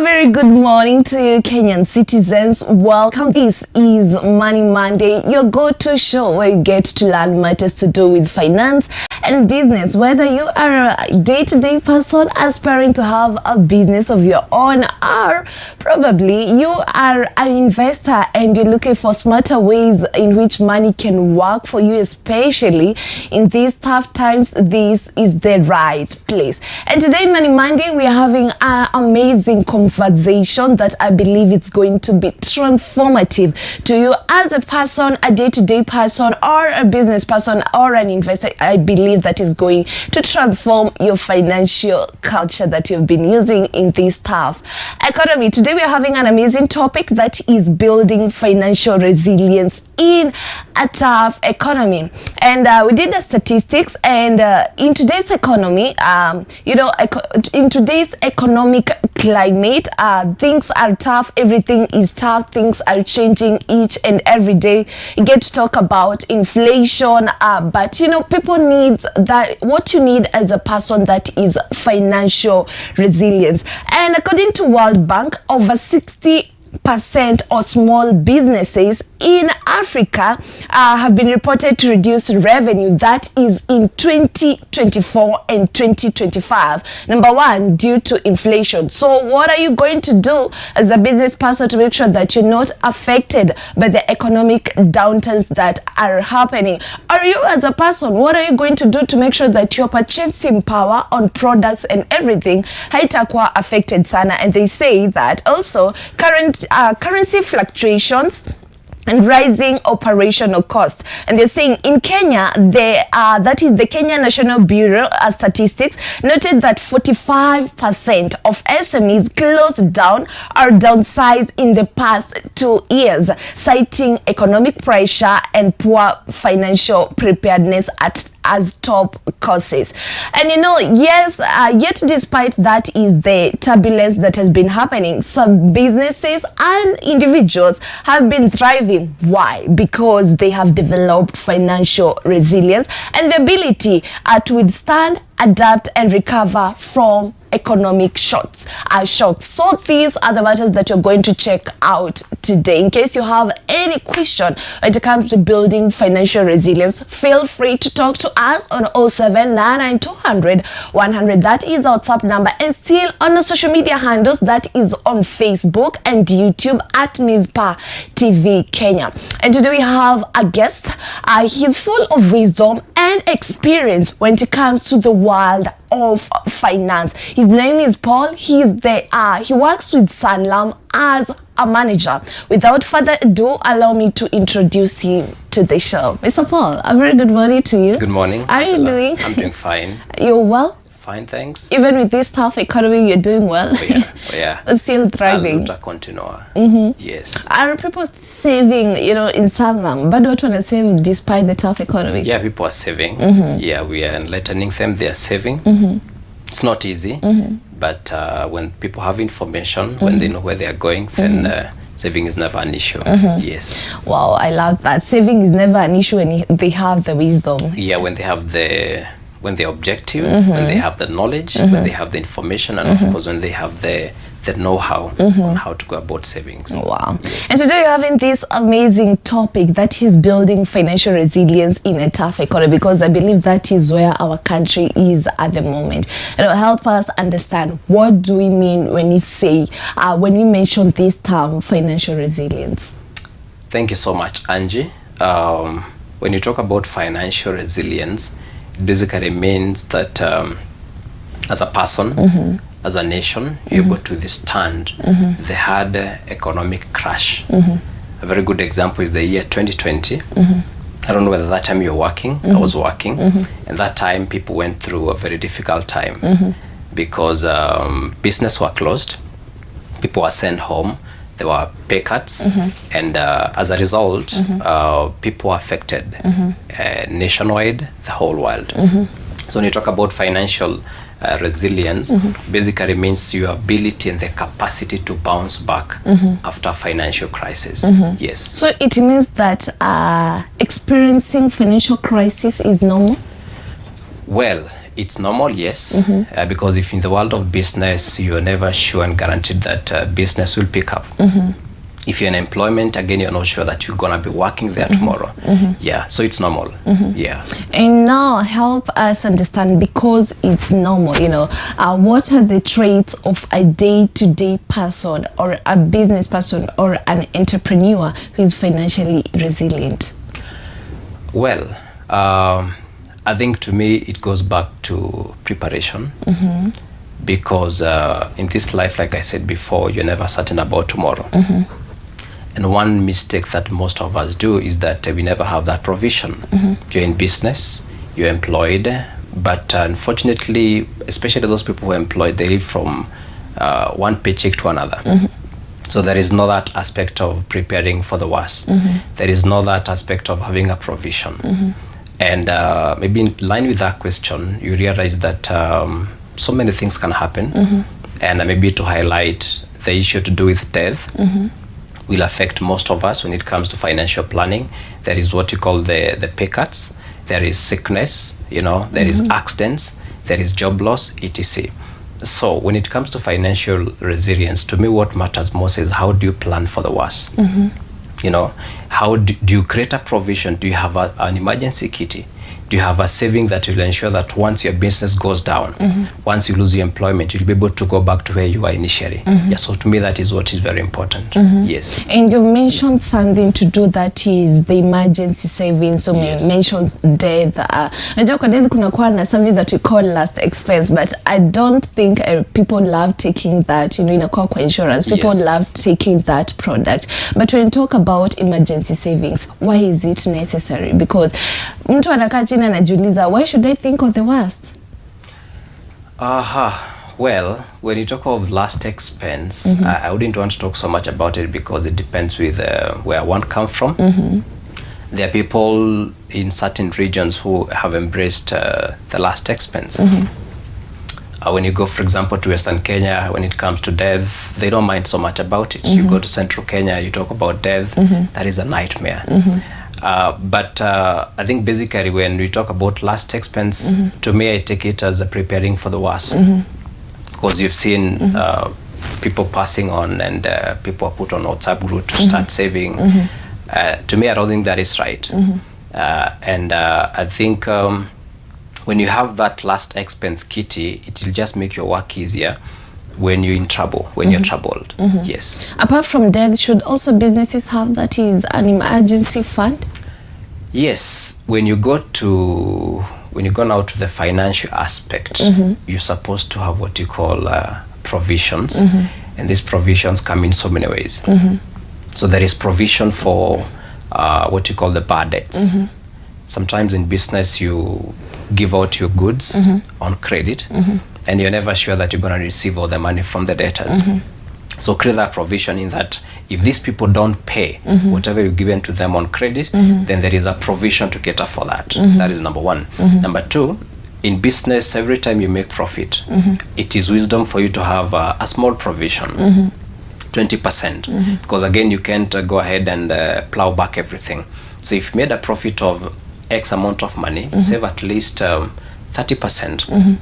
very good morning to you, Kenyan citizens. Welcome. This is Money Monday, your go-to show where you get to learn matters to do with finance and business. Whether you are a day-to-day person aspiring to have a business of your own, or probably you are an investor and you're looking for smarter ways in which money can work for you, especially in these tough times, this is the right place. And today in Money Monday, we are having an amazing conversation that I believe it's going to be transformative to you as a person, a day-to-day person, or a business person, or an investor. I believe that is going to transform your financial culture that you've been using in this tough economy. Today we are having an amazing topic that is building financial resilience in a tough economy. And we did the statistics, and in today's economy, in today's economic climate, things are tough, everything is tough, things are changing each and every day. You get to talk about inflation, but people need that. What you need as a person, that is financial resilience. And according to World Bank, over 60% of small businesses in Africa have been reported to reduce revenue, that is in 2024 and 2025. Number one, due to inflation. So what are you going to do as a business person to make sure that you're not affected by the economic downturns that are happening? Or you as a person, what are you going to do to make sure that your purchasing power on products and everything haitakuwa affected sana? And they say that also currency fluctuations and rising operational costs. And they're saying in Kenya, that is the Kenya National Bureau of Statistics noted that 45% of SMEs closed down or downsized in the past 2 years, citing economic pressure and poor financial preparedness as top causes. And yet despite that is the turbulence that has been happening, some businesses and individuals have been thriving. Why? Because they have developed financial resilience and the ability to withstand, adapt, and recover from economic shocks. So these are the matters that you're going to check out today. In case you have any question when it comes to building financial resilience, feel free to talk to us on 0799200100. That is our WhatsApp number. And still on the social media handles, that is on Facebook and YouTube at Mizpah Tv Kenya. And today we have a guest. He's full of wisdom and experience when it comes to the world of finance. His name is Paul. He works with Sanlam as a manager. Without further ado, allow me to introduce him to the show. Mr. Paul, a very good morning to you. Good morning. How are you doing? I'm doing fine. You're well? Fine, thanks. Even with this tough economy, you're doing well. Yeah. Still thriving. Yes. Are people saving, in Sanlam? But what want to save despite the tough economy? Yeah, people are saving. Yeah, we are enlightening them. They are saving. It's not easy, but when people have information, when they know where they are going, then saving is never an issue. Yes. Wow, I love that. Saving is never an issue when they have the wisdom. Yeah, when they have when they're objective, when they have the knowledge, when they have the information, and of course when they have the know-how on how to go about savings. Wow. Yes. And today you're having this amazing topic that is building financial resilience in a tough economy, because I believe that is where our country is at the moment. It'll help us understand, what do we mean when we say, when we mention this term, financial resilience? Thank you so much, Angie. When you talk about financial resilience, it basically means that as a person, as a nation, you're able to withstand the hard economic crash. A very good example is the year 2020. I don't know whether that time you're working. I was working. And that time people went through a very difficult time because business were closed. People were sent home. There were pay cuts. And as a result, people were affected nationwide, the whole world. So when you talk about financial resilience, basically means your ability and the capacity to bounce back after financial crisis. Yes. So it means that experiencing financial crisis is normal? Well, It's normal, yes, because if in the world of business, you're never sure and guaranteed that business will pick up. If you're in employment, again, you're not sure that you're going to be working there tomorrow. Yeah, so it's normal. Yeah. And now help us understand, because it's normal, you know, what are the traits of a day-to-day person or a business person or an entrepreneur who is financially resilient? Well, I think to me it goes back to preparation, because in this life, like I said before, you're never certain about tomorrow. And one mistake that most of us do is that we never have that provision. You're in business, you're employed, but unfortunately, especially those people who are employed, they live from one paycheck to another. So there is no that aspect of preparing for the worst. There is no that aspect of having a provision. And maybe in line with that question, you realize that so many things can happen. And maybe to highlight the issue to do with death will affect most of us when it comes to financial planning. There is what you call the pay cuts. There is sickness, you know, there is accidents, there is job loss, etc. So when it comes to financial resilience, to me what matters most is how do you plan for the worst? You know, how do you create a provision? Do you have an emergency kitty? Do you have a saving that will ensure that once your business goes down, once you lose your employment, you'll be able to go back to where you were initially? Yeah, so to me that is what is very important. Yes. And you mentioned something to do, that is the emergency savings. So you mentioned death. Najua kwa death kuna kuwa na something that we call last expense, but I don't think people love taking that, you know, inakuwa kwa insurance. People love taking that product. But when you talk about emergency savings, why is it necessary? Because mtu anakaa chini anajiuliza, why should I think of the worst? Well, when you talk of last expense, I wouldn't want to talk so much about it because it depends with where one comes from. There are people in certain regions who have embraced the last expense. When you go, for example, to Western Kenya, when it comes to death, they don't mind so much about it. You go to Central Kenya, you talk about death, that is a nightmare. But I think basically when we talk about last expense, to me I take it as a preparing for the worst. Because you've seen people passing on and people are put on WhatsApp group to start saving. To me I don't think that is right. And I think when you have that last expense kitty, it will just make your work easier when you're in trouble, when you're troubled. Yes. Apart from death, should also businesses have that is an emergency fund? Yes. When you go now to the financial aspect, you're supposed to have what you call provisions, and these provisions come in so many ways. So there is provision for what you call the bad debts. Sometimes in business you give out your goods on credit, and you're never sure that you're going to receive all the money from the debtors. So create that provision in that if these people don't pay whatever you've given to them on credit, then there is a provision to cater for that. That is number one. Number two, in business, every time you make profit, it is wisdom for you to have a small provision, 20%, because again, you can't go ahead and plow back everything. So if you made a profit of X amount of money, save at least 30%.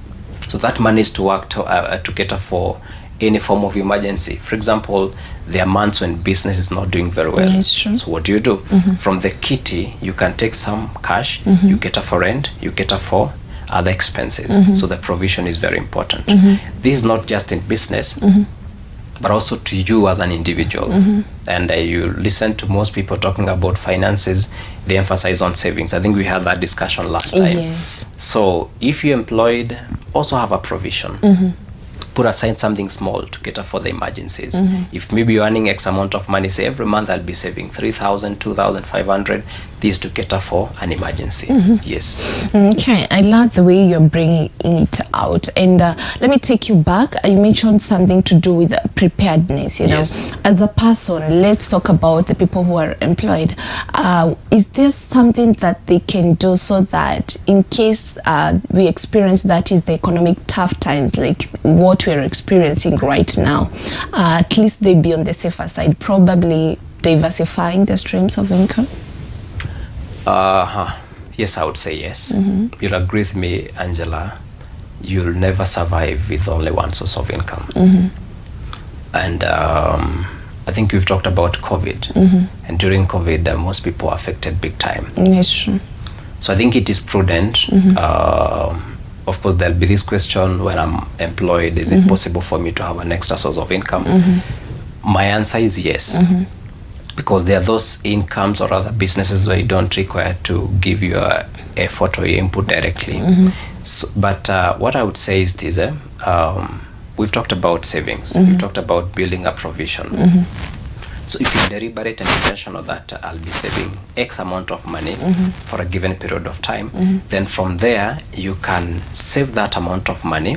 So that money is to work to cater for any form of emergency. For example, there are months when business is not doing very well. Yes, true. So what do? From the kitty, you can take some cash, you cater for rent, you cater for other expenses. So the provision is very important. This is not just in business, but also to you as an individual. And you listen to most people talking about finances, they emphasize on savings. I think we had that discussion last time. Yes. So if you're employed, also have a provision. Put aside something small to cater for the emergencies. If maybe you're earning X amount of money, say every month I'll be saving 3,000, 2,500, this to cater for an emergency. Yes. Okay, I love the way you're bringing it out. And let me take you back. You mentioned something to do with preparedness, you know. As a person, let's talk about the people who are employed. Is there something that they can do so that in case we experience that is the economic tough times, like what we're experiencing right now, at least they be on the safer side, probably diversifying the streams of income? Yes, I would say yes. You'll agree with me, Angela. you'll never survive with only one source of income. And I think we've talked about COVID, and during COVID, most people are affected big time. Yes, true. So I think it is prudent. Of course, there'll be this question: when I'm employed, is it possible for me to have an extra source of income? My answer is yes, because there are those incomes or other businesses where you don't require to give your effort or your input directly. So, but what I would say is this: we've talked about savings, we've talked about building a provision. So if you're deliberate and intentional that I'll be saving X amount of money for a given period of time, then from there you can save that amount of money.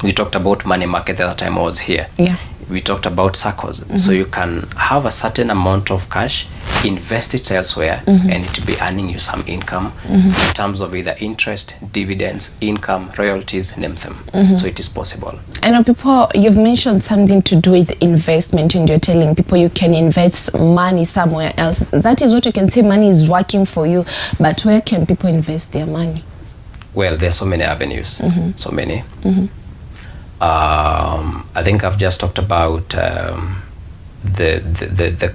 We talked about money market the other time I was here. Yeah. We talked about circles. So you can have a certain amount of cash, invest it elsewhere, and it will be earning you some income in terms of either interest, dividends, income, royalties, name them. So it is possible. I know people, you've mentioned something to do with investment, and you're telling people you can invest money somewhere else. That is what you can say, money is working for you, but where can people invest their money? Well, there are so many avenues, so many. I think I've just talked about the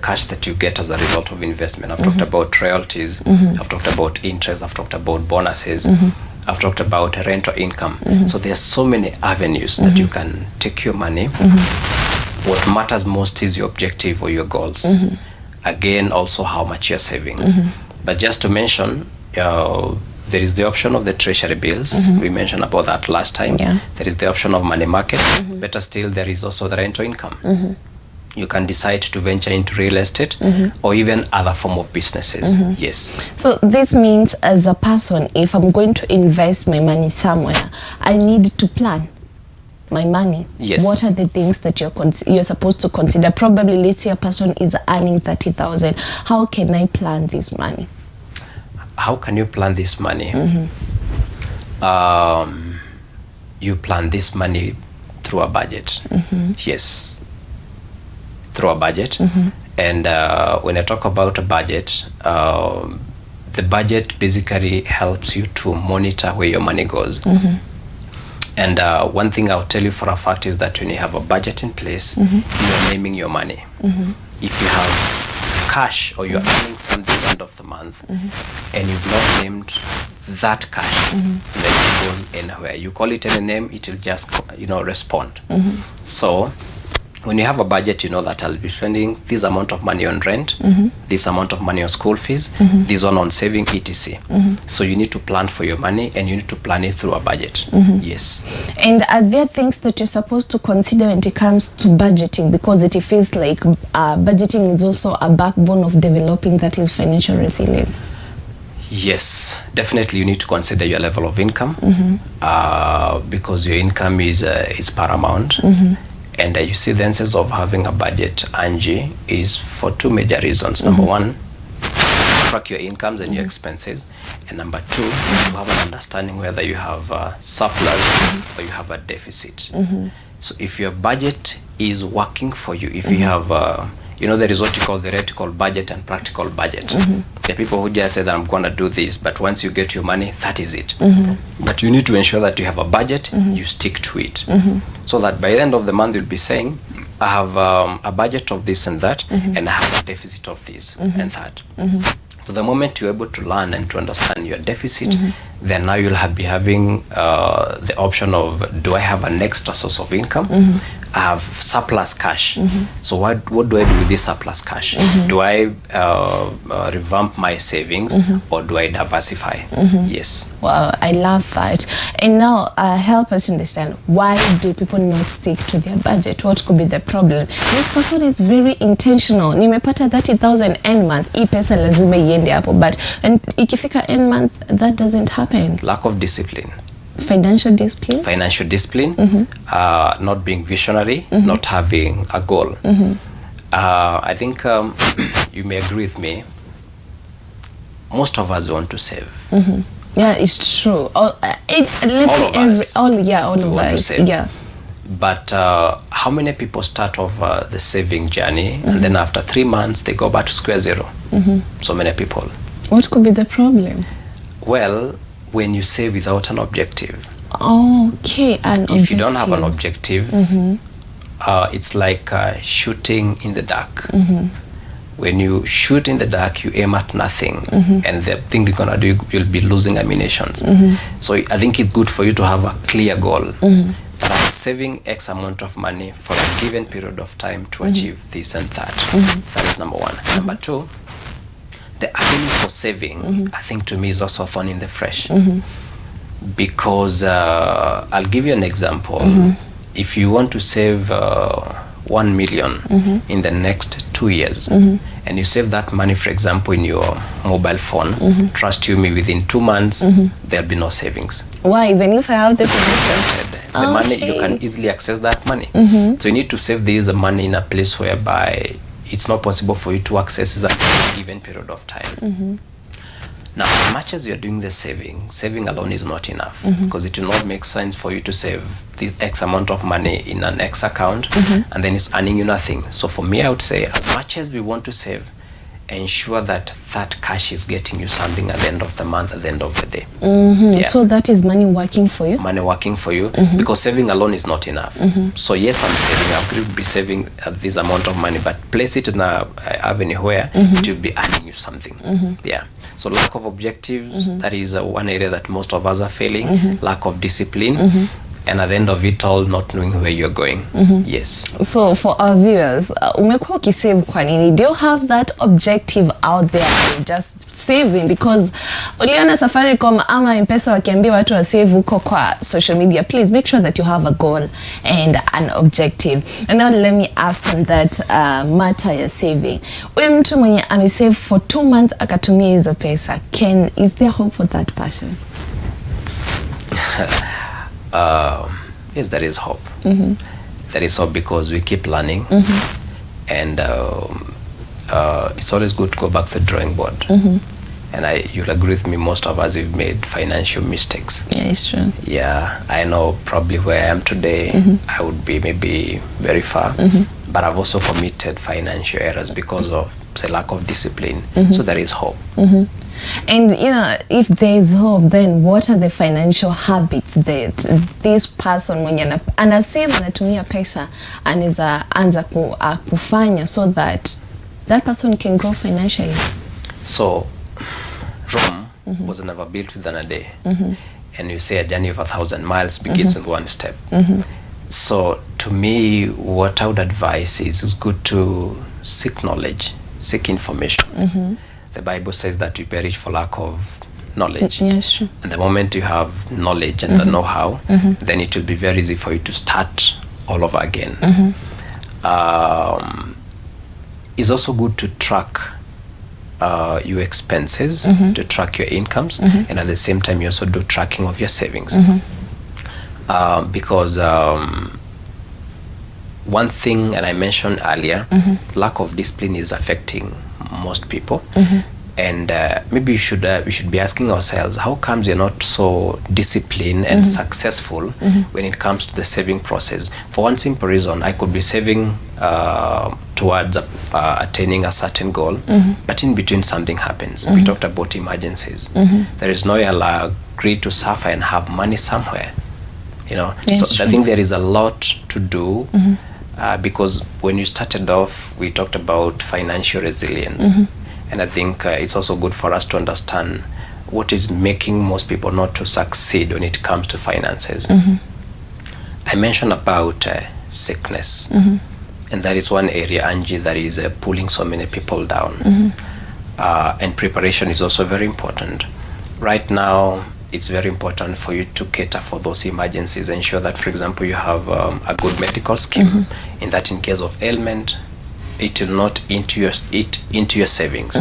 cash that you get as a result of investment. I've talked about royalties, I've talked about interest, I've talked about bonuses, I've talked about rental income. So there are so many avenues that you can take your money. What matters most is your objective or your goals. Again, also how much you're saving. But just to mention, there is the option of the treasury bills. We mentioned about that last time. There is the option of money market. Better still, there is also the rental income. You can decide to venture into real estate or even other form of businesses. Yes. So this means, as a person, if I'm going to invest my money somewhere, I need to plan my money. Yes. What are the things that you're supposed to consider? Probably, let's say a person is earning 30,000. How can I plan this money? How can you plan this money? You plan this money through a budget. Yes, through a budget. And when I talk about a budget, the budget basically helps you to monitor where your money goes. And one thing I'll tell you for a fact is that when you have a budget in place, you're naming your money. If you have cash or you're earning something end of the month and you've not named that cash, then it goes anywhere. You call it any name, it will just respond. So when you have a budget, you know that I'll be spending this amount of money on rent, this amount of money on school fees, this one on saving, etc. So you need to plan for your money, and you need to plan it through a budget. Yes. And are there things that you're supposed to consider when it comes to budgeting? Because it feels like budgeting is also a backbone of developing that is financial resilience. Yes, definitely you need to consider your level of income, because your income is paramount. And you see, the essence of having a budget, Angie, is for two major reasons. Number one, track your incomes and your expenses. And number two, to have an understanding whether you have a surplus or you have a deficit. So if your budget is working for you, if you have, there is what you call the theoretical budget and practical budget. There are people who just say that I'm going to do this, but once you get your money, that is it. But you need to ensure that you have a budget, you stick to it. So that by the end of the month, you'll be saying, I have a budget of this and that, and I have a deficit of this and that. So the moment you're able to learn and to understand your deficit, then now you'll be having the option of, do I have an extra source of income? I have surplus cash. So what do I do with this surplus cash? Do I revamp my savings or do I diversify? Yes. Wow, I love that. And now help us understand, why do people not stick to their budget? What could be the problem? This person is very intentional. Nimepata 30,000 end month, hii pesa lazima iende hapo, but ikifika end month, that doesn't happen. Lack of discipline. Financial discipline? Financial discipline, not being visionary, not having a goal. I think you may agree with me, most of us want to save. Yeah, it's true. All of us want to save. Yeah. But how many people start off the saving journey and then after 3 months they go back to square zero? So many people. What could be the problem? Well, when you save without an objective. Okay, an objective. If you don't have an objective, it's like shooting in the dark. When you shoot in the dark, you aim at nothing, and the thing you're gonna do, you'll be losing ammunitions. So I think it's good for you to have a clear goal. That I'm saving X amount of money for a given period of time to achieve this and that. That is number one. Number two, the avenue for saving, I think to me is also a thorn in the flesh. Because I'll give you an example. If you want to save 1 million in the next 2 years, and you save that money, for example, in your mobile phone, trust you me, within 2 months, there'll be no savings. Why? Even if I have the permission? The money, you can easily access that money. So you need to save this money in a place whereby it's not possible for you to access it at a given period of time. Now, as much as you're doing the saving alone is not enough, because it will not make sense for you to save this X amount of money in an X account and then it's earning you nothing. So for me, I would say, as much as we want to save, ensure that that cash is getting you something at the end of the month, at the end of the day. Yeah. So that is money working for you? Money working for you, because saving alone is not enough. So yes, I'm saving, I could be saving this amount of money, but place it in a avenue where it will be earning you something. Yeah. So lack of objectives, that is one area that most of us are failing. Lack of discipline, and at the end of it all, not knowing where you're going. Yes. So for our viewers, umekuwa ukisave kwa nini? Do you have that objective out there? Just saving because uliona Safaricom ama MPESA wakiambia watu wa save huko kwa social media. Please make sure that you have a goal and an objective. And now let me ask on that matter ya saving. Huyu mtu mwenye amesave for 2 months akatumia hizo pesa, is there hope for that person? Yes, there is hope. There is hope because we keep learning, and it's always good to go back to the drawing board. And you'll agree with me, most of us have made financial mistakes. Yeah, it's true. Yeah, I know probably where I am today, I would be maybe very far, but I've also committed financial errors because of the lack of discipline. So there is hope. And you know, if there is hope, then what are the financial habits that this person mwenye anasema anatumia pesa anaweza anza kufanya so that that person can grow financially? So Rome was never built within a day. And you say a journey of 1,000 miles begins with one step. So to me, what I would advise is good to seek knowledge, seek information. The Bible says that we perish for lack of knowledge. Yes, true. And the moment you have knowledge and the know-how, then it will be very easy for you to start all over again. It's also good to track your expenses, to track your incomes, and at the same time you also do tracking of your savings. Because one thing, and I mentioned earlier, lack of discipline is affecting most people. And maybe we should be asking ourselves, how comes you're not so disciplined and successful when it comes to the saving process? For one simple reason, I could be saving towards attaining a certain goal, but in between something happens. We talked about emergencies. There is no way I'll agree to suffer and have money somewhere. You know, so I think there is a lot to do. Because when you started off, we talked about financial resilience. And I think it's also good for us to understand what is making most people not to succeed when it comes to finances. I mentioned about sickness. And that is one area, Angie, that is pulling so many people down. And preparation is also very important. Right now, it's very important for you to cater for those emergencies. Ensure that, for example, you have a good medical scheme, in that in case of ailment, it will not eat into your savings.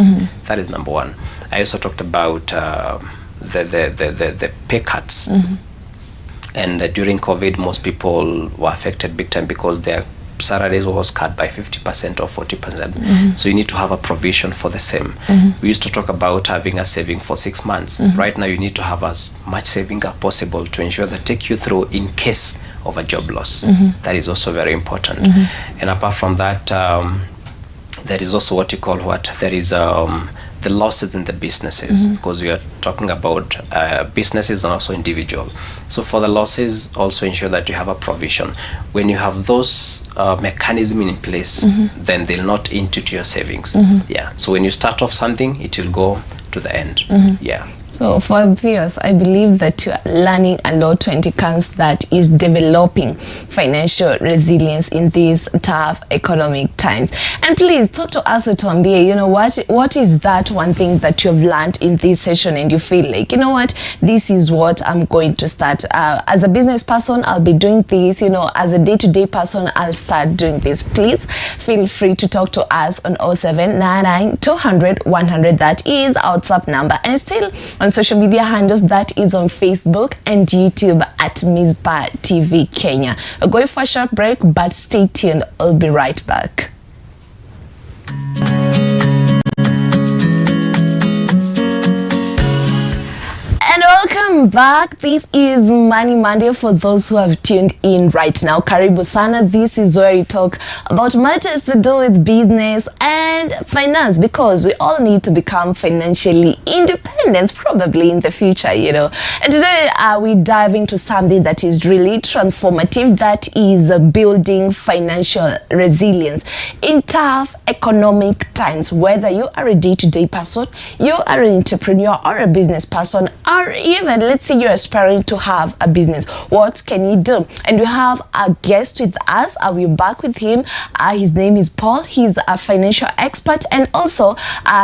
That is number one. I also talked about the pay cuts. And during COVID, most people were affected big time because their salaries was cut by 50% or 40%. So you need to have a provision for the same. We used to talk about having a saving for 6 months. Right now you need to have as much saving as possible to ensure that take you through in case of a job loss. That is also very important. And apart from that, there is also what you call there is the losses in the businesses, because we are talking about businesses and also individual. So for the losses, also ensure that you have a provision. When you have those mechanism in place, then they'll not eat into your savings. Yeah. So when you start off something, it will go to the end. Yeah. So for viewers, I believe that you are learning a lot when it comes that is developing financial resilience in these tough economic times. And please talk to us, Utuambie, you know, what is that one thing that you've learned in this session and you feel like, you know what, this is what I'm going to start. As a business person, I'll be doing this, you know, as a day-to-day person, I'll start doing this. Please feel free to talk to us on 0799 200 100. That is our WhatsApp number. And still on social media handles, that is on Facebook and YouTube at Mizpah TV Kenya. We're going for a short break, but stay tuned. I'll be right back. And welcome back. This is Money Monday for those who have tuned in right now. Karibu sana. This is where we talk about matters to do with business and finance, because we all need to become financially independent probably in the future, you know. And today we dive into something that is really transformative, that is building financial resilience in tough economic times. Whether you are a day-to-day person, you are an entrepreneur or a business person, or even let's say you're aspiring to have a business, what can you do? And we have a guest with us. I'll be back with him. His name is Paul. He's a financial expert, and also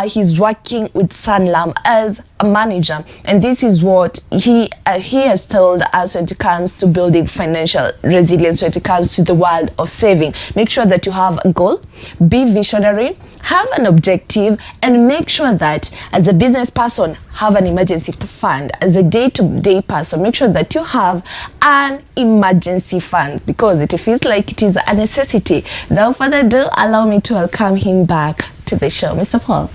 he's working with Sanlam as a manager, and this is what he has told us when it comes to building financial resilience, when it comes to the world of saving. Make sure that you have a goal, be visionary, have an objective, and make sure that as a business person, have an emergency fund. As a day-to-day person, make sure that you have an emergency fund, because it feels like it is a necessity. Without further ado, allow me to welcome him back to the show. Mr. Paul,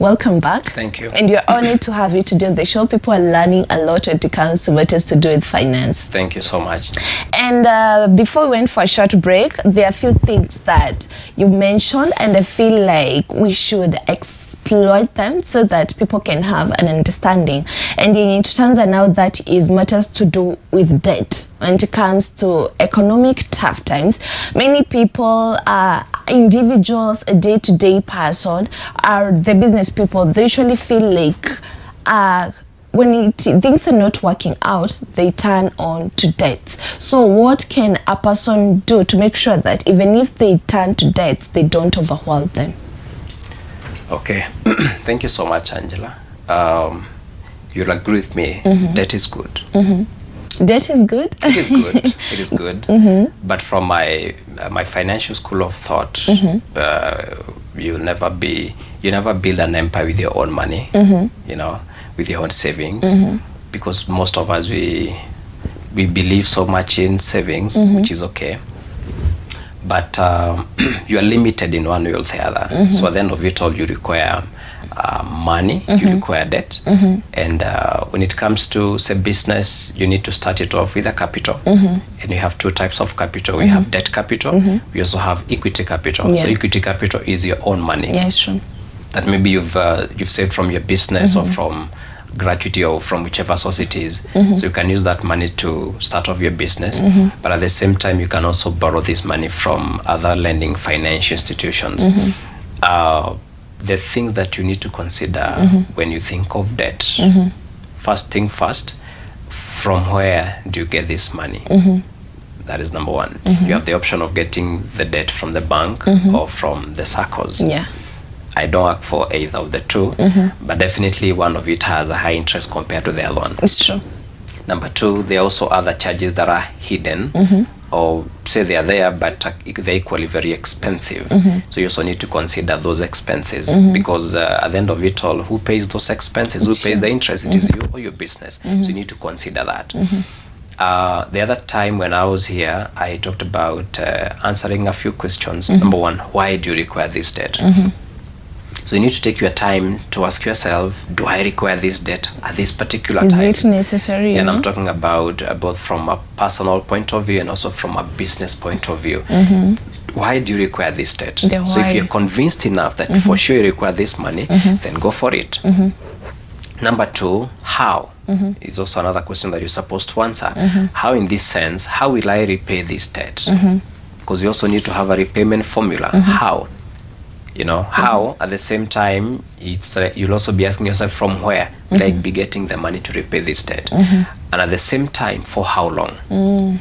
welcome back. Thank you. And we're honored to have you today on the show. People are learning a lot when it comes to matters to do with finance. Thank you so much. And before we went for a short break, there are a few things that you mentioned, and I feel like we should exploit them so that people can have an understanding. And in terms of now, that is matters to do with debt. When it comes to economic tough times, many people are individuals, a day-to-day person, are the business people. They usually feel like when things are not working out, they turn on to debts. So what can a person do to make sure that even if they turn to debts, they don't overwhelm them? Okay. Thank you so much, Angela. You'll agree with me. Debt is good. Debt is good? It is good. It is good. But from my financial school of thought, you never build an empire with your own money, you know, with your own savings, because most of us, we believe so much in savings, which is okay. But you are limited in one way or the other. So at the end of it all, you require money, you require debt. And when it comes to, say, business, you need to start it off with a capital. And you have two types of capital. We have debt capital. We also have equity capital. Yeah. So equity capital is your own money. Yeah, it's true. That maybe you've saved from your business or from gratuity or from whichever source it is. So you can use that money to start off your business. But at the same time, you can also borrow this money from other lending financial institutions. The things that you need to consider when you think of debt. First thing first, from where do you get this money? That is number one. You have the option of getting the debt from the bank or from the circles. Yeah. I don't work for either of the two, but definitely one of it has a high interest compared to the other one. It's true. Number two, there are also other charges that are hidden, or say they are there, but they're equally very expensive. So you also need to consider those expenses, because at the end of it all, who pays those expenses? Who pays the interest? It is you or your business. So you need to consider that. The other time when I was here, I talked about answering a few questions. Number one, why do you require this debt? So you need to take your time to ask yourself, do I require this debt at this particular time? Is it necessary? And I'm talking about both from a personal point of view and also from a business point of view. why do you require this debt? The So if why. you're convinced enough that for sure you require this money, then go for it. Number two, how is also another question that you're supposed to answer. How, in this sense, how will I repay this debt? Because you also need to have a repayment formula. How? You know, how at the same time, it's you'll also be asking yourself, from where will I be getting the money to repay this debt? And at the same time, for how long?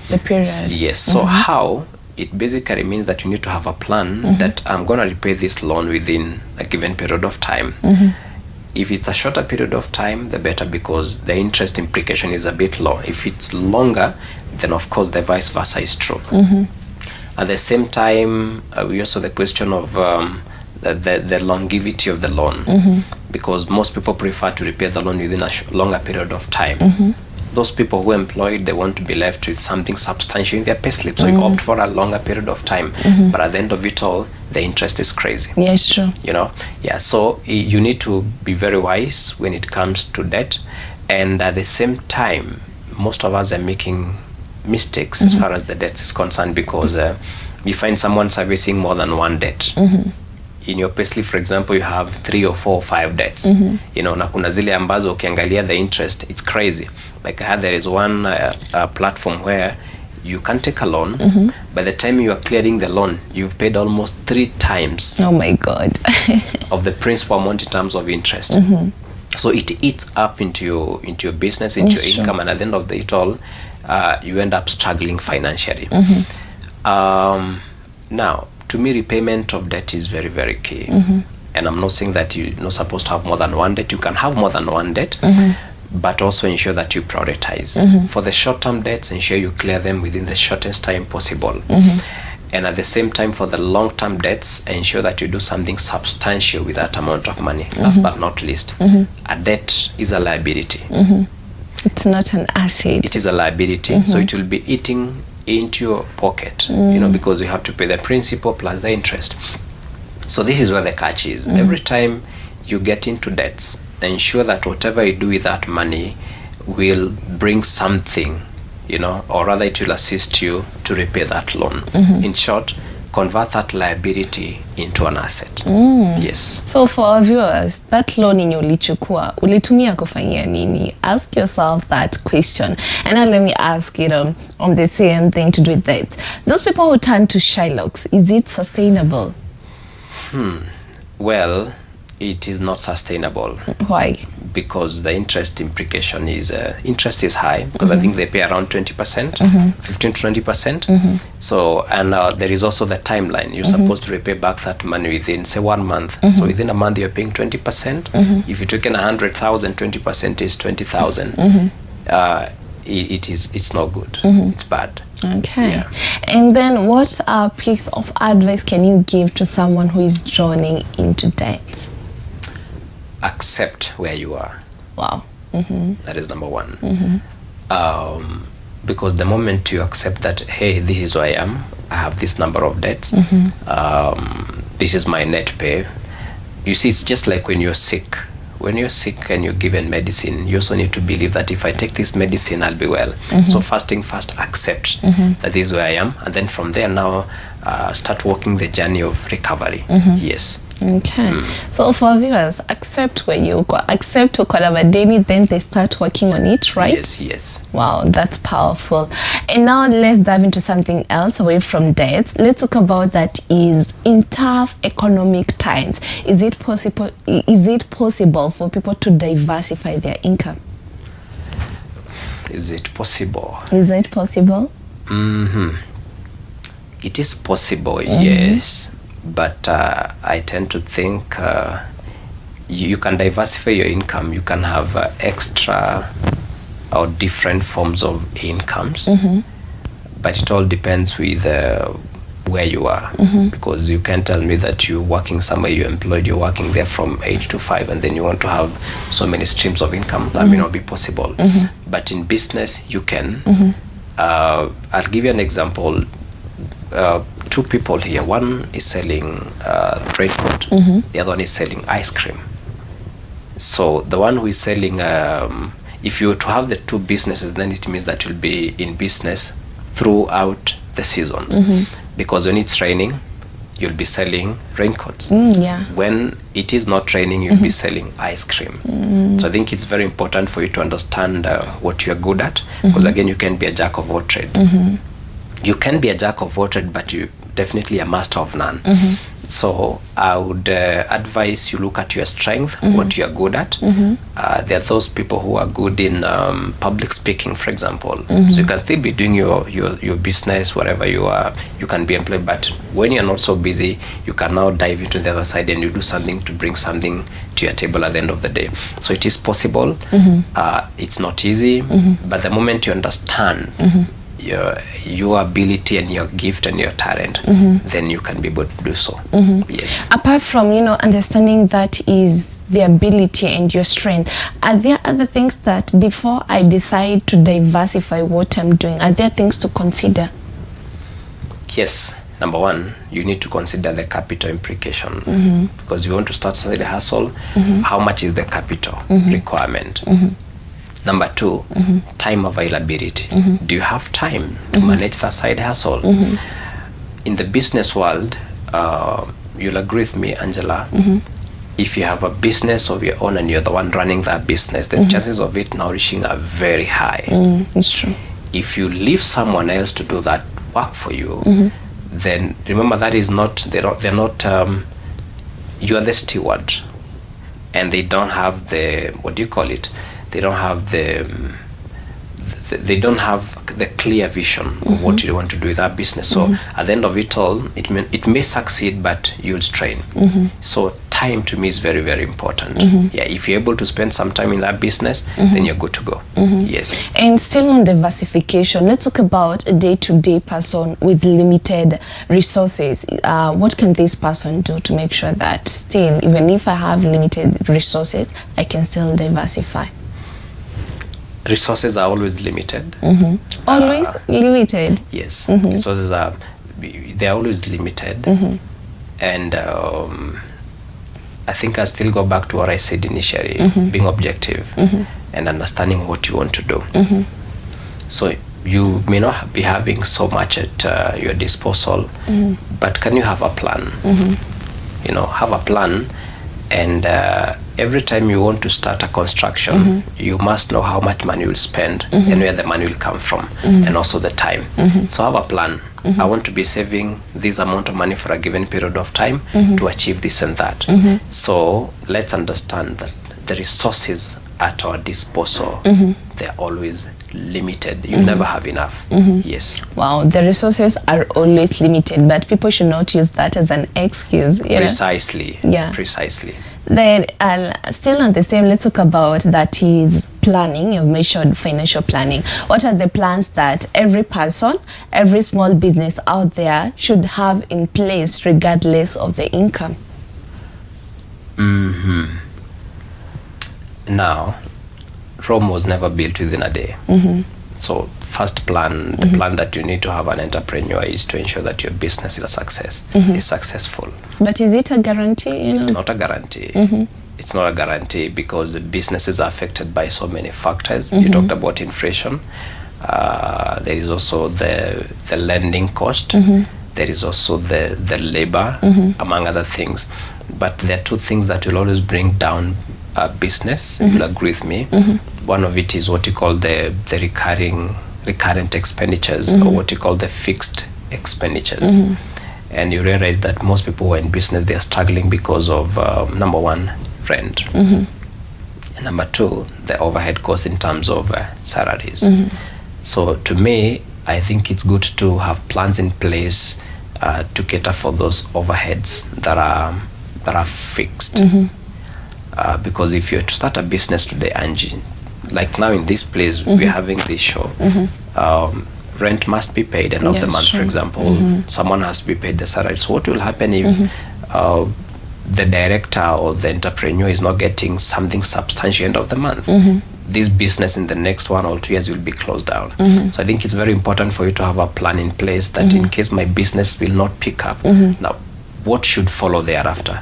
The period. Yes. So how, it basically means that you need to have a plan that I'm going to repay this loan within a given period of time. If it's a shorter period of time, the better, because the interest implication is a bit low. If it's longer, then of course the vice versa is true. At the same time, we also the question of the longevity of the loan, because most people prefer to repay the loan within a longer period of time. Those people who are employed, they want to be left with something substantial in their payslip, so you opt for a longer period of time. But at the end of it all, the interest is crazy. Yeah, it's true. You know, yeah. So you need to be very wise when it comes to debt, and at the same time, most of us are making mistakes as far as the debt is concerned, because we find someone servicing more than one debt. In your payslip, for example, you have 3 or 4 or 5 debts. You know, na kuna zile ambazo ukiangalia the interest, it's crazy. Like I heard there is one platform where you can take a loan. By the time you are clearing the loan, you've paid almost 3 times Oh my God. of the principal amount in terms of interest. So it eats up into your business, into It's your income, and at the end of it all, you end up struggling financially. Now, to me, repayment of debt is very, very key. And I'm not saying that you're not supposed to have more than one debt. You can have more than one debt, but also ensure that you prioritize. For the short-term debts, ensure you clear them within the shortest time possible. And at the same time, for the long-term debts, ensure that you do something substantial with that amount of money. Last but not least, a debt is a liability. It's not an asset. It is a liability, so it will be eating into your pocket, you know, because you have to pay the principal plus the interest. So this is where the catch is. Every time you get into debts, ensure that whatever you do with that money will bring something, you know, or rather it will assist you to repay that loan. In short, convert that liability into an asset. Yes. So for our viewers, that loan yenye ulichukua, ulitumia kufanyia nini? Ask yourself that question. And now let me ask it on the same thing to do with that. Those people who turn to Shylocks, is it sustainable? Well, it is not sustainable. Why? Because the interest implication is interest is high, because I think they pay around 20%, 15 to 20%. So, and there is also the timeline. You're supposed to repay back that money within, say, 1 month. So within a month, you're paying 20%. If you're taking 100,000, 20% is 20,000. It's not good. It's bad. Okay. Yeah. And then what piece of advice can you give to someone who is drowning into debt? Accept where you are. Wow. That is number one. Because the moment you accept that, hey, this is who I am, I have this number of debts, this is my net pay. You see, it's just like when you're sick. When you're sick and you're given medicine, you also need to believe that if I take this medicine, I'll be well. So first thing first, accept that this is where I am, and then from there now, start walking the journey of recovery. Yes. Okay. So for viewers, accept where you go, accept uko na madeni, then they start working on it, right? Yes, yes. Wow, that's powerful. And now let's dive into something else away from debt. Let's talk about that is in tough economic times. Is it possible for people to diversify their income? Is it possible? Is it possible? It is possible, yes. But I tend to think you can diversify your income. You can have extra or different forms of incomes, but it all depends with where you are. Because you can't tell me that you're working somewhere, you're employed, you're working there from 8 to 5, and then you want to have so many streams of income. That may not be possible. But in business, you can. I'll give you an example. 2 people here. One is selling raincoat. The other one is selling ice cream. So the one who is selling, if you were to have the 2 businesses, then it means that you'll be in business throughout the seasons. because when it's raining, you'll be selling raincoats. Yeah. When it is not raining, you'll be selling ice cream. So I think it's very important for you to understand what you're good at, because again, you can be a jack of all trades. You can be a jack of all trades, but you definitely a master of none. So I would advise you look at your strength, what you are good at. There are those people who are good in public speaking, for example. So you can still be doing your business wherever you are. You can be employed, but when you're not so busy, you can now dive into the other side and you do something to bring something to your table at the end of the day. So it is possible. It's not easy, but the moment you understand your ability and your gift and your talent, then you can be able to do so. Yes. Apart from, understanding that is the ability and your strength, are there other things that before I decide to diversify what I'm doing, are there things to consider? Yes. Number one, you need to consider the capital implication, because you want to start side hustle. How much is the capital requirement? Number two, time availability. Do you have time to manage that side hustle? In the business world, you'll agree with me, Angela, if you have a business of your own and you're the one running that business, the chances of it nourishing are very high. It's true. If you leave someone else to do that work for you, then remember that is not, they're not you are the steward, and they don't have the, what do you call it? They don't have they don't have the clear vision of what you want to do with that business. So at the end of it all, it may succeed, but you'll strain. So time to me is very, very important. Yeah, if you're able to spend some time in that business, then you're good to go. Yes. And still on diversification, let's talk about a day-to-day person with limited resources. What can this person do to make sure that still, even if I have limited resources, I can still diversify? Resources are always limited. Always limited. Yes, resources are, they're always limited. And I think I still go back to what I said initially, being objective and understanding what you want to do. So you may not be having so much at your disposal, but can you have a plan? Have a plan, and every time you want to start a construction, you must know how much money you'll spend and where the money will come from, and also the time. So have a plan. I want to be saving this amount of money for a given period of time to achieve this and that. So let's understand that the resources at our disposal, they're always limited. You never have enough. Yes. Wow, the resources are always limited, but people should not use that as an excuse. Precisely. Yeah. Precisely. Then still on the same, let's talk about that is planning. You've mentioned financial planning. What are the plans that every person, every small business out there should have in place regardless of the income? Now, Rome was never built within a day. So first plan, the plan that you need to have an entrepreneur is to ensure that your business is a success, is successful. But is it a guarantee? It's not a guarantee. It's not a guarantee, because the businesses are affected by so many factors. You talked about inflation. There is also the lending cost. There is also the labor, among other things. But there are two things that will always bring down business. You'll agree with me. One of it is what you call the recurrent expenditures, or what you call the fixed expenditures. And you realize that most people who are in business, they are struggling because of number one, rent, and number two, the overhead costs in terms of salaries. So to me, I think it's good to have plans in place to cater for those overheads that are fixed. Because if you're to start a business today, Angie, like now in this place, we're having this show, rent must be paid end of the month, for example. Someone has to be paid the salary. So what will happen if the director or the entrepreneur is not getting something substantial end of the month? This business in the next 1 or 2 years will be closed down. So I think it's very important for you to have a plan in place that in case my business will not pick up, now what should follow thereafter?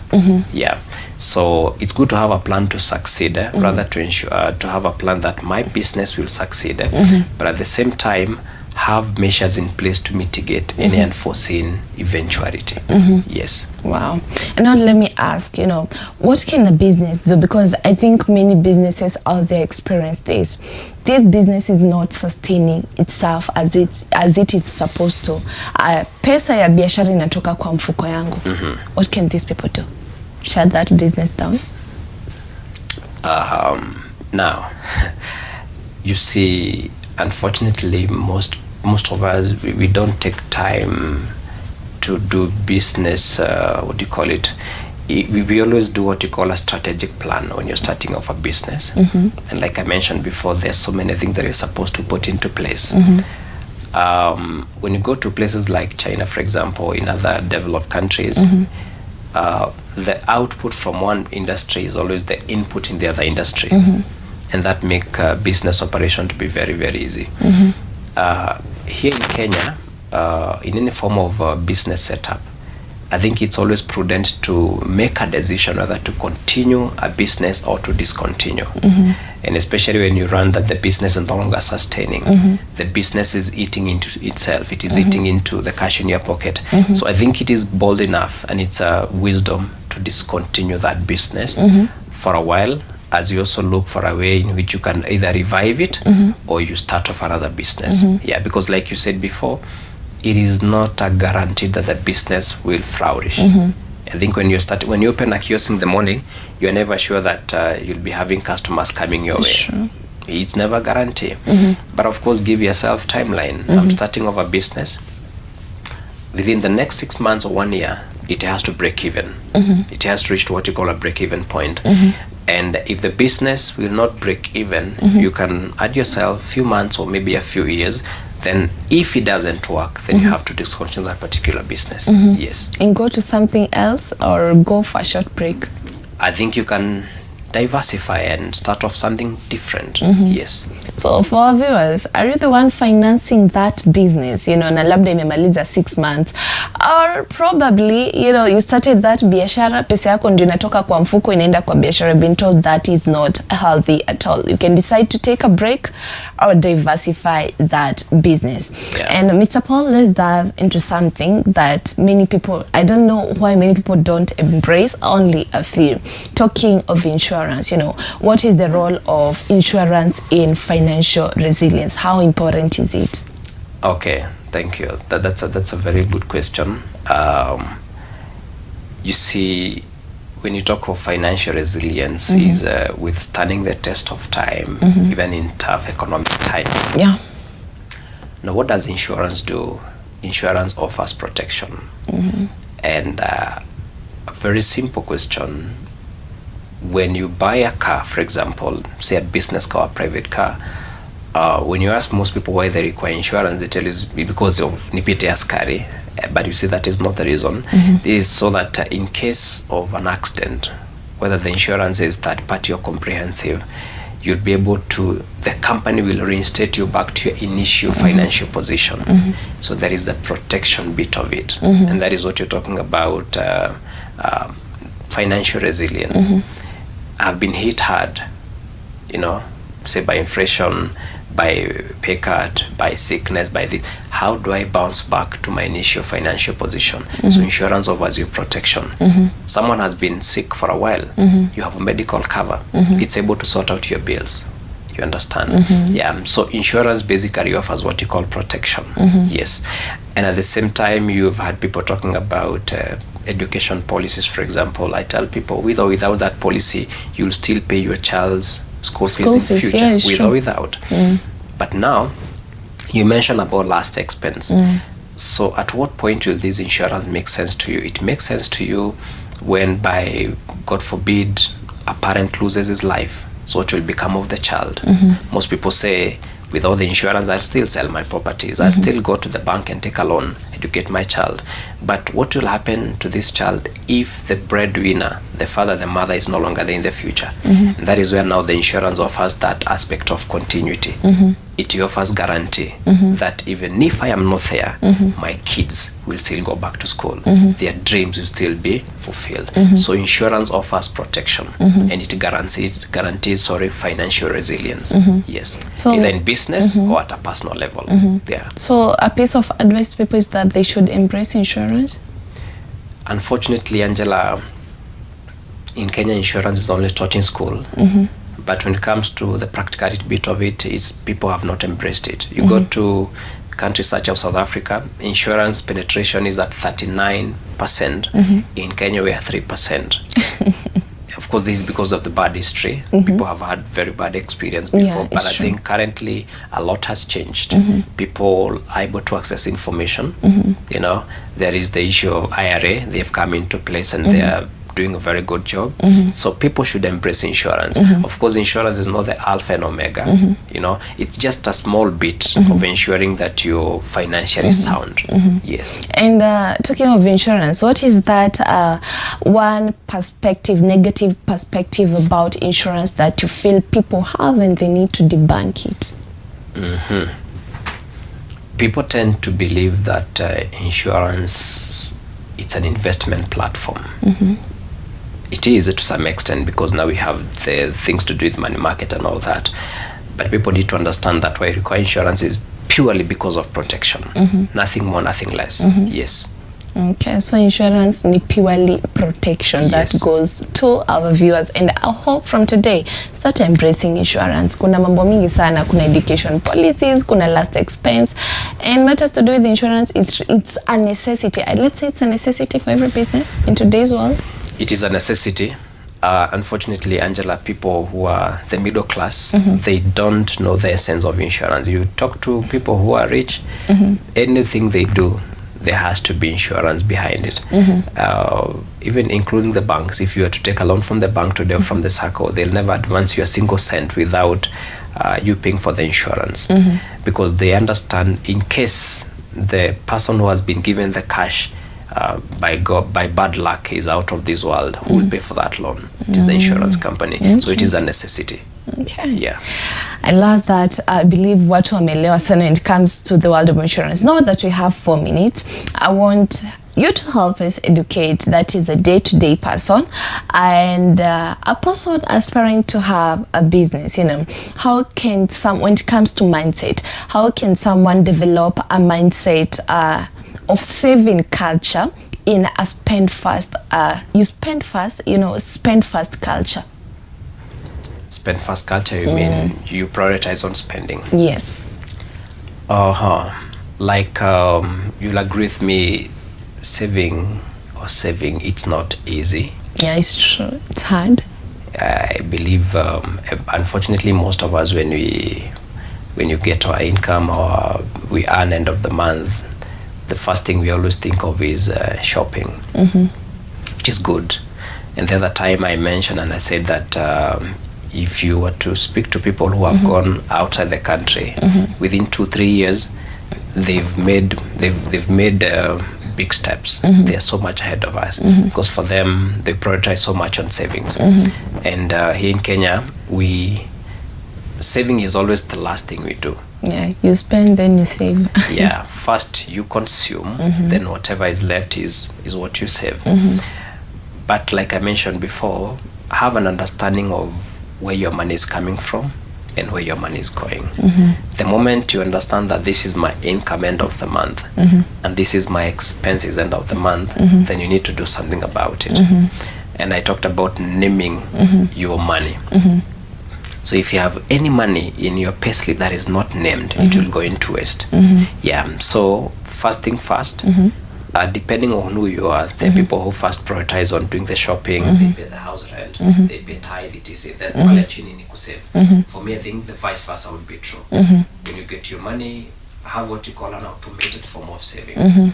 Yeah. So it's good to have a plan to succeed, rather to ensure to have a plan that my business will succeed, but at the same time Mm-hmm. have measures in place to mitigate any Mm-hmm. unforeseen eventuality. Mm-hmm. Yes. Wow. And now let me ask, what can a business do? Because I think many businesses out there experience this. This business is not sustaining itself as it is supposed to. Pesa ya biashara inatoka kwa mfuko yangu. Mm-hmm. What can these people do? Shut that business down? Now, you see, unfortunately, most of us, we don't take time to do business. What do you call it? We always do what you call a strategic plan when you're starting off a business. Mm-hmm. And like I mentioned before, there's so many things that you're supposed to put into place. Mm-hmm. When you go to places like China, for example, in other developed countries, Mm-hmm. The output from one industry is always the input in the other industry. Mm-hmm. And that make business operation to be very, very easy. Mm-hmm. Here in Kenya, in any form of business setup, I think it's always prudent to make a decision whether to continue a business or to discontinue. Mm-hmm. And especially when you run that the business is no longer sustaining. Mm-hmm. The business is eating into itself. It is Mm-hmm. eating into the cash in your pocket. Mm-hmm. So I think it is bold enough and it's a wisdom to discontinue that business Mm-hmm. for a while, as you also look for a way in which you can either revive it Mm-hmm. or you start off another business. Mm-hmm. Yeah, because like you said before, it is not a guarantee that the business will flourish. Mm-hmm. I think when you open a kiosk in the morning, you're never sure that you'll be having customers coming your way. Sure. It's never a guarantee. Mm-hmm. But of course, give yourself timeline. Mm-hmm. I'm starting off a business. Within the next 6 months or 1 year, it has to break even. Mm-hmm. It has to reach what you call a break-even point. Mm-hmm. And if the business will not break even, Mm-hmm. you can add yourself a few months or maybe a few years. Then if it doesn't work, then you have to discontinue that particular business. Mm-hmm. Yes. And go to something else or go for a short break? I think you can diversify and start off something different. Mm-hmm. Yes. So for our viewers, are you the one financing that business, na labda imemaliza 6 months, or probably, you started that biashara, pesa yako ndio inatoka kwa mfuko inaenda kwa biashara, being told that is not healthy at all. You can decide to take a break or diversify that business. Yeah. And Mr. Paul, let's dive into something that many people, I don't know why many people don't embrace, only a few. Talking of insurance, what is the role of insurance in financial resilience? How important is it? Okay, thank you. That's a very good question. You see, when you talk of financial resilience, Mm-hmm. is withstanding the test of time, Mm-hmm. even in tough economic times. Yeah. Now, what does insurance do? Insurance offers protection. Mm-hmm. And a very simple question: when you buy a car, for example, say a business car, a private car, when you ask most people why they require insurance, they tell you it's because of nipite askari. But you see, that is not the reason. Mm-hmm. This is so that in case of an accident, whether the insurance is third party or comprehensive, you'll be able to, the company will reinstate you back to your initial Mm-hmm. financial position. Mm-hmm. So that is the protection bit of it. Mm-hmm. And that is what you're talking about, financial resilience. Mm-hmm. I've been hit hard, say by inflation, by pay cut, by sickness, by this. How do I bounce back to my initial financial position? Mm-hmm. So insurance offers you protection. Mm-hmm. Someone has been sick for a while. Mm-hmm. You have a medical cover. Mm-hmm. It's able to sort out your bills. You understand? Mm-hmm. Yeah. So insurance basically offers what you call protection. Mm-hmm. Yes. And at the same time, you've had people talking about education policies, for example. I tell people, with or without that policy, you'll still pay your child's school fees in future, yeah, with true. or without. But now, you mentioned about last expense. So at what point will this insurance make sense to you? It makes sense to you when, by God forbid, a parent loses his life. So what will become of the child? Most people say, without the insurance, I'll still sell my properties. I'll still go to the bank and take a loan, educate my child. But what will happen to this child if the breadwinner, the father, the mother, is no longer there in the future? And that is where now the insurance offers that aspect of continuity. it offers guarantee that even if I am not there, my kids will still go back to school. Their dreams will still be fulfilled. So insurance offers protection, and it guarantees financial resilience. Yes, so either in business or at a personal level. Yeah. So a piece of advice to people is that they should embrace insurance. Unfortunately, Angela, in Kenya, insurance is only taught in school. But when it comes to the practicality bit of it, is people have not embraced it. You go to countries such as South Africa, insurance penetration is at 39%. In Kenya, we are 3%. Of course, this is because of the bad history. People have had very bad experience before, but I think currently a lot has changed. People are able to access information. You know, there is the issue of IRA. They've come into place, and they are doing a very good job. So people should embrace insurance. Of course, insurance is not the alpha and omega. You know, it's just a small bit of ensuring that you're financially sound. Yes. And talking of insurance, what is that one perspective, negative perspective about insurance that you feel people have and they need to debunk it? People tend to believe that insurance, it's an investment platform. It is to some extent, because now we have the things to do with money market and all that. But people need to understand that why you require insurance is purely because of protection. Nothing more, nothing less. Yes. Okay, so insurance is purely protection. That goes to our viewers, and I hope from today start embracing insurance. Kuna mambo mingi sana, kuna education policies, kuna last expense, and matters to do with insurance. It's a necessity. Let's say it's a necessity for every business in today's world. It is a necessity. Unfortunately, Angela, people who are the middle class, they don't know the essence of insurance. You talk to people who are rich, anything they do, there has to be insurance behind it. Even including the banks. If you are to take a loan from the bank today or from the SACCO, they'll never advance you a single cent without you paying for the insurance. Because they understand, in case the person who has been given the cash by bad luck is out of this world, who will pay for that loan? It is the insurance company. So it is a necessity. Okay. Yeah. I love that. I believe watu wamelewa sana when it comes to the world of insurance. Now that we have 4 minutes, I want you to help us educate, that is a day-to-day person and a person aspiring to have a business. You know, how can when it comes to mindset, how can someone develop a mindset of saving culture in a spend fast spend fast culture? Spend fast culture, you mean you prioritize on spending? Yes. Like you'll agree with me, saving, it's not easy. Yeah, it's true. It's hard. I believe, unfortunately, most of us, when you get our income or we earn end of the month, the first thing we always think of is shopping, which is good. And the other time I mentioned and I said that if you were to speak to people who have gone outside the country, within 2-3 years, they've made big steps. They are so much ahead of us because for them they prioritize so much on savings. And here in Kenya, saving is always the last thing we do. Yeah, you spend, then you save. Yeah, first you consume, then whatever is left is what you save. But like I mentioned before, have an understanding of where your money is coming from and where your money is going. The moment you understand that this is my income end of the month and this is my expenses end of the month, then you need to do something about it. And I talked about naming your money. So if you have any money in your payslip that is not named, it will go into waste. Yeah, so first thing first, depending on who you are, there are people who first prioritize on doing the shopping, they pay the house rent, they pay tithe, etc. Then wale chini ni kusave. For me, I think the vice versa would be true. When you get your money, have what you call an automated form of saving.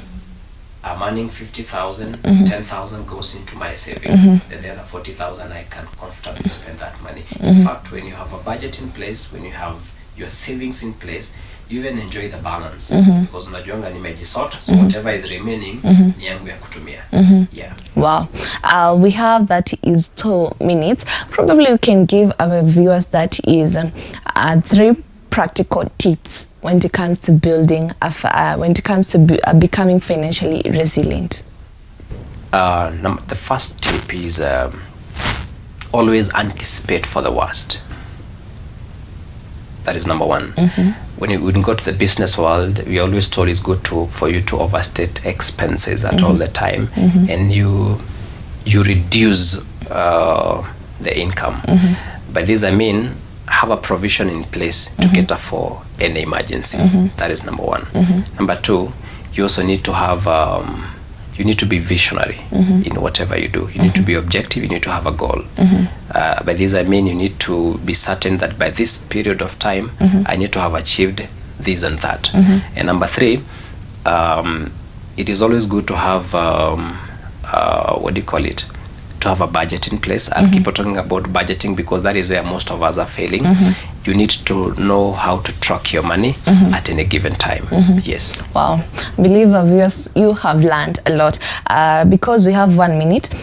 I'm earning 50,000, 10,000 goes into my saving, then the other 40,000 I can comfortably spend that money. In fact, when you have a budget in place, when you have your savings in place, you even enjoy the balance because unajuanga nimejisort, so whatever is remaining ni yangu ya kutumia. Yeah. Wow. We have that is 2 minutes. Probably we can give our viewers that is 3 practical tips when it comes to building, when it comes to becoming financially resilient? The first tip is always anticipate for the worst. That is number one. When you go to the business world, we always told it's good for you to overstate expenses at all the time, and you reduce the income. By this I mean have a provision in place to cater for any emergency. That is number one. Number two, you also need to have you need to be visionary in whatever you do. You need to be objective. You need to have a goal. By this I mean you need to be certain that by this period of time I need to have achieved this and that. And number three, it is always good to have what do you call it? To have a budget in place. I'll keep on talking about budgeting because that is where most of us are failing. You need to know how to track your money at any given time. Yes. Wow. I believe our viewers, you have learned a lot. Because we have 1 minute,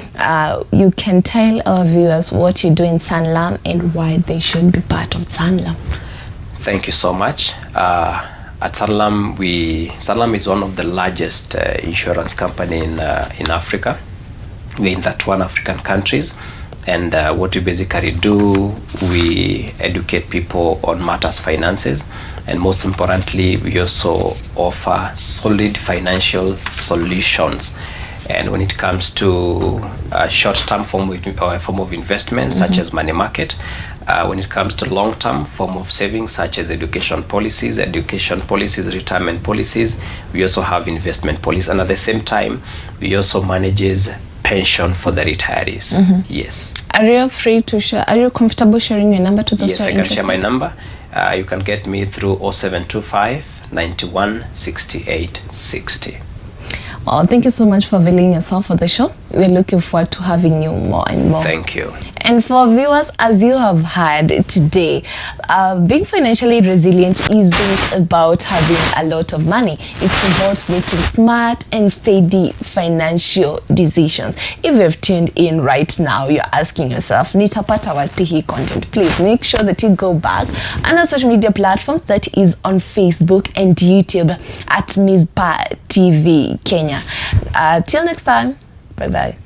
you can tell our viewers what you do in Sanlam and why they should be part of Sanlam. Thank you so much. At Sanlam, Sanlam is one of the largest insurance company in Africa. We're in 31 African countries, and what we basically do, we educate people on matters finances, and most importantly, we also offer solid financial solutions. And when it comes to short-term form of investment, such as money market, when it comes to long-term form of savings, such as education policies, retirement policies, we also have investment policies, and at the same time, we also manages pension for the retirees. Yes. Are you free to share? Are you comfortable sharing your number to those Yes, who are I can interested? share my number. You can get me through 0725 91 68 60. Well, thank you so much for availing yourself for the show. We're looking forward to having you more and more. Thank you. And for viewers, as you have heard today, being financially resilient isn't about having a lot of money. It's about making smart and steady financial decisions. If you've tuned in right now, you're asking yourself, nitapata wapi hii content? Please make sure that you go back on our social media platforms, that is on Facebook and YouTube at Mizpah TV Kenya. Till next time, bye-bye.